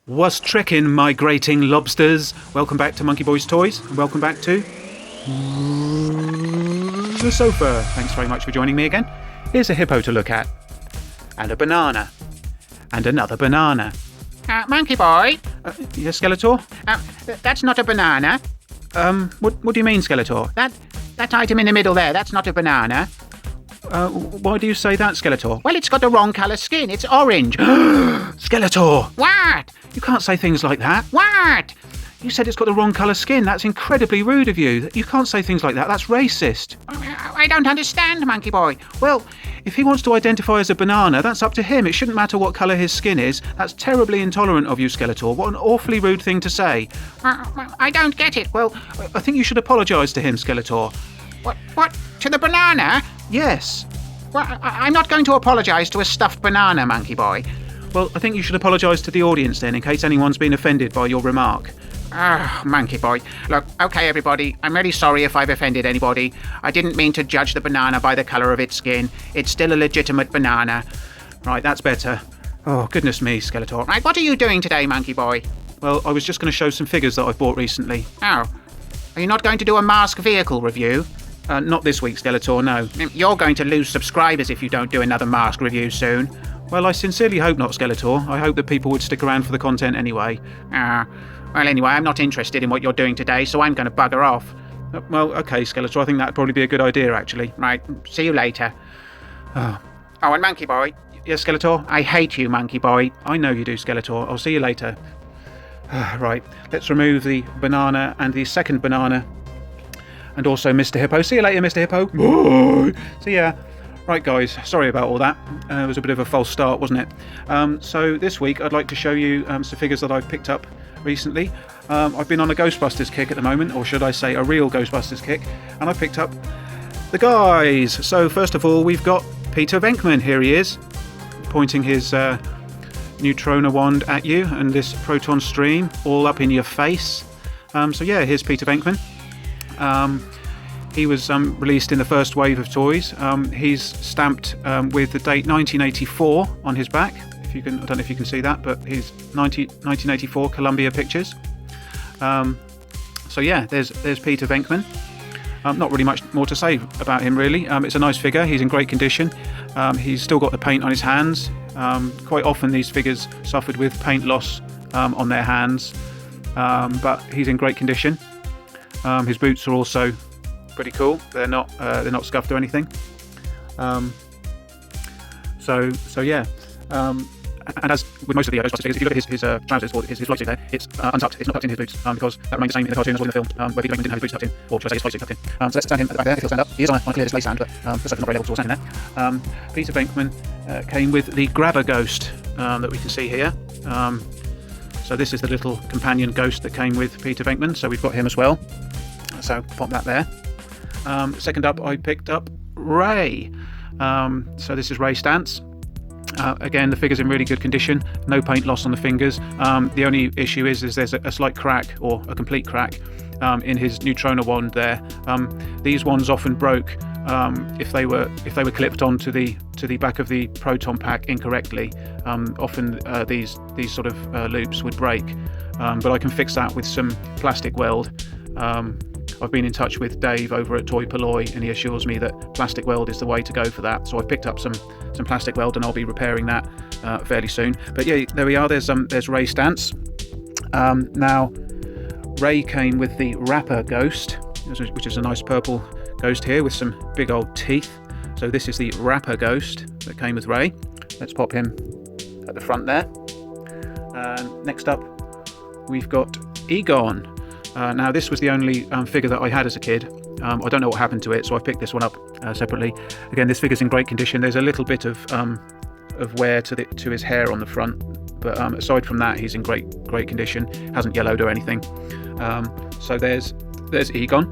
What's trekking, migrating lobsters? Welcome back to Monkeyboy's Toys, and welcome back to the sofa. Thanks very much for joining me again. Here's a hippo to look at, and a banana, and another banana. Monkeyboy? Yes, Skeletor? That's not a banana. What do you mean, Skeletor? That item in the middle there, that's not a banana. Why do you say that, Skeletor? Well, it's got the wrong colour skin. It's orange. Skeletor! What? You can't say things like that. What? You said it's got the wrong colour skin. That's incredibly rude of you. You can't say things like that. That's racist. I don't understand, Monkeyboy. Well, if he wants to identify as a banana, that's up to him. It shouldn't matter what colour his skin is. That's terribly intolerant of you, Skeletor. What an awfully rude thing to say. I don't get it. Well, I think you should apologise to him, Skeletor. What? To the banana? Yes. Well, I'm not going to apologise to a stuffed banana, Monkeyboy. Well, I think you should apologise to the audience then, in case anyone's been offended by your remark. Monkeyboy. Look, okay, everybody, I'm really sorry if I've offended anybody. I didn't mean to judge the banana by the colour of its skin. It's still a legitimate banana. Right, that's better. Oh, goodness me, Skeletor. Right, what are you doing today, Monkeyboy? Well, I was just going to show some figures that I've bought recently. Oh. Are you not going to do a mask vehicle review? Not this week, Skeletor, no. You're going to lose subscribers if you don't do another mask review soon. Well, I sincerely hope not, Skeletor. I hope that people would stick around for the content anyway. Well, anyway, I'm not interested in what you're doing today, so I'm going to bugger off. Well, okay, Skeletor, I think that'd probably be a good idea, actually. Right, see you later. Oh, and Monkeyboy. Yes, Skeletor? I hate you, Monkeyboy. I know you do, Skeletor. I'll see you later. Right, let's remove the banana and the second banana. And also Mr. Hippo. See you later, Mr. Hippo. Bye. See ya. Right, guys, sorry about all that. It was a bit of a false start, wasn't it? So this week I'd like to show you some figures that I've picked up recently. I've been on a Ghostbusters kick at the moment, or should I say a real Ghostbusters kick, and I've picked up the guys. So first of all, we've got Peter Venkman. Here he is, pointing his neutrona wand at you and this proton stream all up in your face. So yeah, here's Peter Venkman. He was released in the first wave of toys. He's stamped with the date 1984 on his back. I don't know if you can see that, but he's 1984 Columbia Pictures. So yeah, there's Peter Venkman. Not really much more to say about him, really. It's a nice figure. He's in great condition. He's still got the paint on his hands. Quite often these figures suffered with paint loss on their hands, but he's in great condition. His boots are also pretty cool. They're not scuffed or anything. So yeah. And as with most of the Ghostbusters figures, if you look at his trousers or his flight suit there, it's untucked. It's not tucked in his boots because that remained the same in the cartoon as well in the film, where Peter Venkman didn't have his boots tucked in, or should I say his flight suit tucked in. So let's stand him at the back there if he'll stand up. He is on a clear display stand, but the sofa's not very level, so we'll stand him there. Peter Venkman came with the grabber ghost that we can see here. So this is the little companion ghost that came with Peter Venkman, so we've got him as well. So pop that there. Second up, I picked up Ray. So this is Ray Stantz. Again, the figure's in really good condition. No paint loss on the fingers. The only issue is there's a slight crack, or a complete crack, in his neutrona wand there. These ones often broke if they were clipped onto the back of the proton pack incorrectly. Often these sort of loops would break, but I can fix that with some plastic weld. I've been in touch with Dave over at Toy Polloi, and he assures me that plastic weld is the way to go for that. So I've picked up some plastic weld, and I'll be repairing that fairly soon. But yeah, there we are. There's Ray Stantz. Now, Ray came with the Rapper Ghost, which is a nice purple ghost here with some big old teeth. So this is the Rapper Ghost that came with Ray. Let's pop him at the front there. Next up, we've got Egon. Now this was the only figure that I had as a kid. I don't know what happened to it, so I picked this one up separately. Again, this figure's in great condition. There's a little bit of wear to his hair on the front, but aside from that, he's in great condition. Hasn't yellowed or anything. So there's Egon.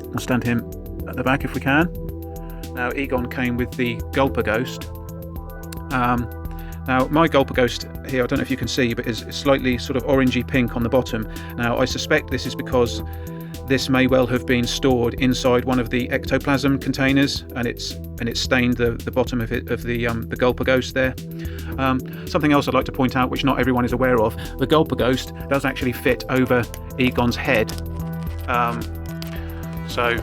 We'll stand him at the back if we can. Now Egon came with the Gulper Ghost. Now my Gulper Ghost here, I don't know if you can see, but is slightly sort of orangey pink on the bottom. Now I suspect this is because this may well have been stored inside one of the ectoplasm containers, and it's stained the bottom of the Galapagos there. Something else I'd like to point out, which not everyone is aware of, the Galapagos does actually fit over Egon's head. So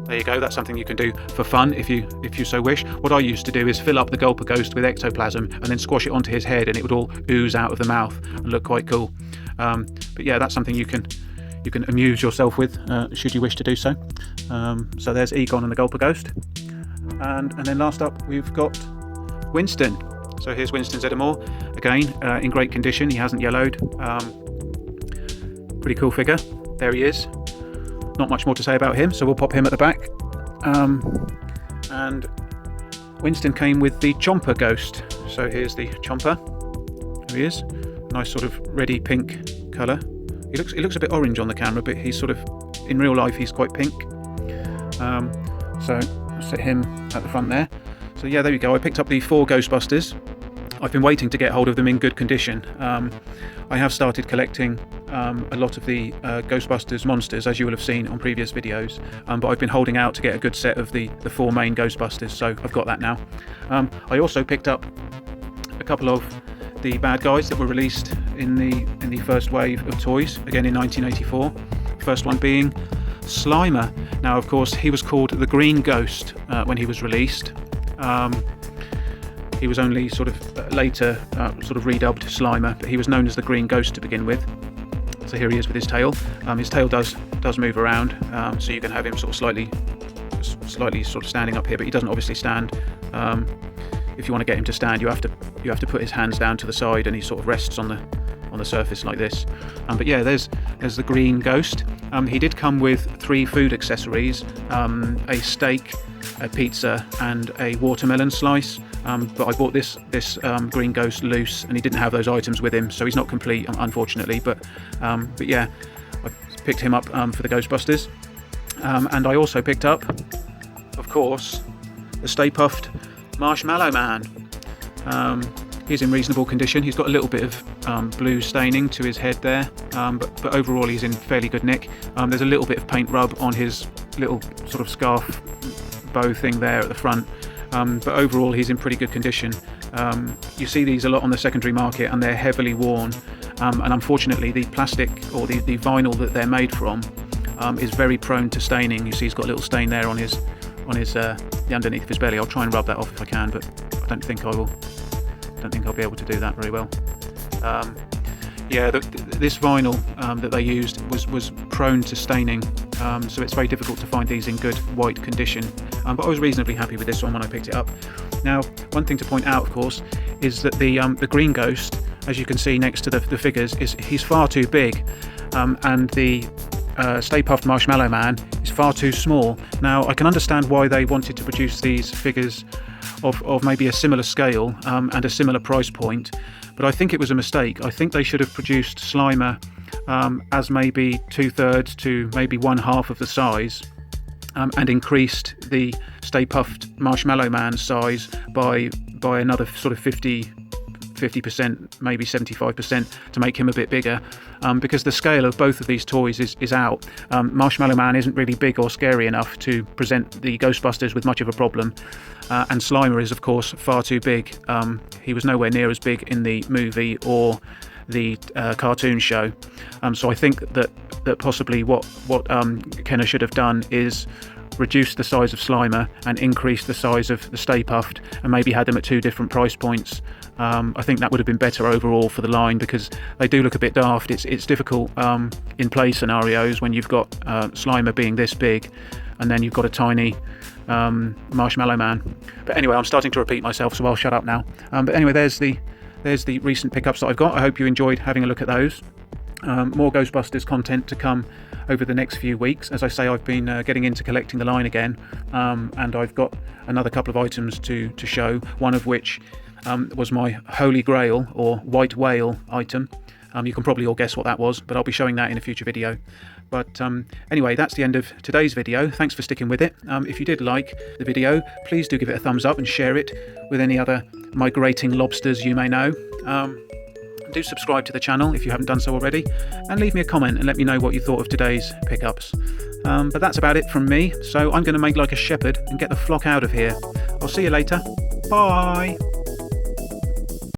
there you go, that's something you can do for fun if you so wish. What I used to do is fill up the Galapagos with ectoplasm and then squash it onto his head, and it would all ooze out of the mouth and look quite cool. But yeah, that's something you can amuse yourself with should you wish to do so. So there's Egon and the Galapagos. And then last up we've got Winston. So here's Winston Zeddemore, again in great condition, he hasn't yellowed. Pretty cool figure, there he is. Not much more to say about him, so we'll pop him at the back. And Winston came with the Chomper Ghost. So here's the Chomper, there he is, nice sort of reddy pink colour. He looks a bit orange on the camera, but he's sort of, in real life he's quite pink. So I'll set him at the front there. So yeah, there we go. I picked up the 4 Ghostbusters. I've been waiting to get hold of them in good condition. I have started collecting a lot of the Ghostbusters monsters, as you will have seen on previous videos, but I've been holding out to get a good set of the 4 main Ghostbusters, so I've got that now. I also picked up a couple of the bad guys that were released in the first wave of toys, again in 1984. First one being Slimer. Now, of course, he was called the Green Ghost when he was released. He was only sort of later sort of redubbed Slimer, but he was known as the Green Ghost to begin with. So here he is with his tail. His tail does move around, so you can have him sort of slightly sort of standing up here, but he doesn't obviously stand. If you want to get him to stand, you have to put his hands down to the side, and he sort of rests on the surface like this. But yeah, there's the Green Ghost. He did come with 3 food accessories: a steak, a pizza, and a watermelon slice. But I bought this Green Ghost loose, and he didn't have those items with him, so he's not complete, unfortunately. But yeah, I picked him up for the Ghostbusters. And I also picked up, of course, the Stay Puft Marshmallow Man. He's in reasonable condition. He's got a little bit of blue staining to his head there, but overall he's in fairly good nick. There's a little bit of paint rub on his little sort of scarf bow thing there at the front, but overall he's in pretty good condition. You see these a lot on the secondary market, and they're heavily worn, and unfortunately the plastic or the vinyl that they're made from is very prone to staining. You see he's got a little stain there on the underneath of his belly. I'll try and rub that off if I can, but I don't think I'll be able to do that very well. Yeah, this vinyl that they used was prone to staining, so it's very difficult to find these in good white condition. But I was reasonably happy with this one when I picked it up. Now, one thing to point out, of course, is that the Green Ghost, as you can see next to the figures, he's far too big, and the Stay Puft Marshmallow Man is far too small. Now, I can understand why they wanted to produce these figures of maybe a similar scale and a similar price point, but I think it was a mistake. I think they should have produced Slimer as maybe 2/3 to maybe 1/2 of the size, and increased the Stay Puft Marshmallow Man size by another sort of 50%, maybe 75%, to make him a bit bigger, because the scale of both of these toys is out. Marshmallow Man isn't really big or scary enough to present the Ghostbusters with much of a problem, and Slimer is of course far too big. He was nowhere near as big in the movie or the cartoon show, so I think that possibly what Kenner should have done is reduce the size of Slimer and increase the size of the Stay Puft, and maybe had them at 2 different price points. I think that would have been better overall for the line, because they do look a bit daft. It's difficult in play scenarios when you've got Slimer being this big, and then you've got a tiny Marshmallow Man. But anyway, I'm starting to repeat myself, so I'll shut up now. But anyway, there's the recent pickups that I've got. I hope you enjoyed having a look at those. More Ghostbusters content to come over the next few weeks. As I say, I've been getting into collecting the line again, and I've got another couple of items to show, one of which was my Holy Grail or White Whale item. You can probably all guess what that was, but I'll be showing that in a future video. But anyway, that's the end of today's video. Thanks for sticking with it. If you did like the video, please do give it a thumbs up and share it with any other migrating lobsters you may know. do subscribe to the channel if you haven't done so already, and leave me a comment and let me know what you thought of today's pickups. But that's about it from me, so I'm going to make like a shepherd and get the flock out of here. I'll see you later. Bye!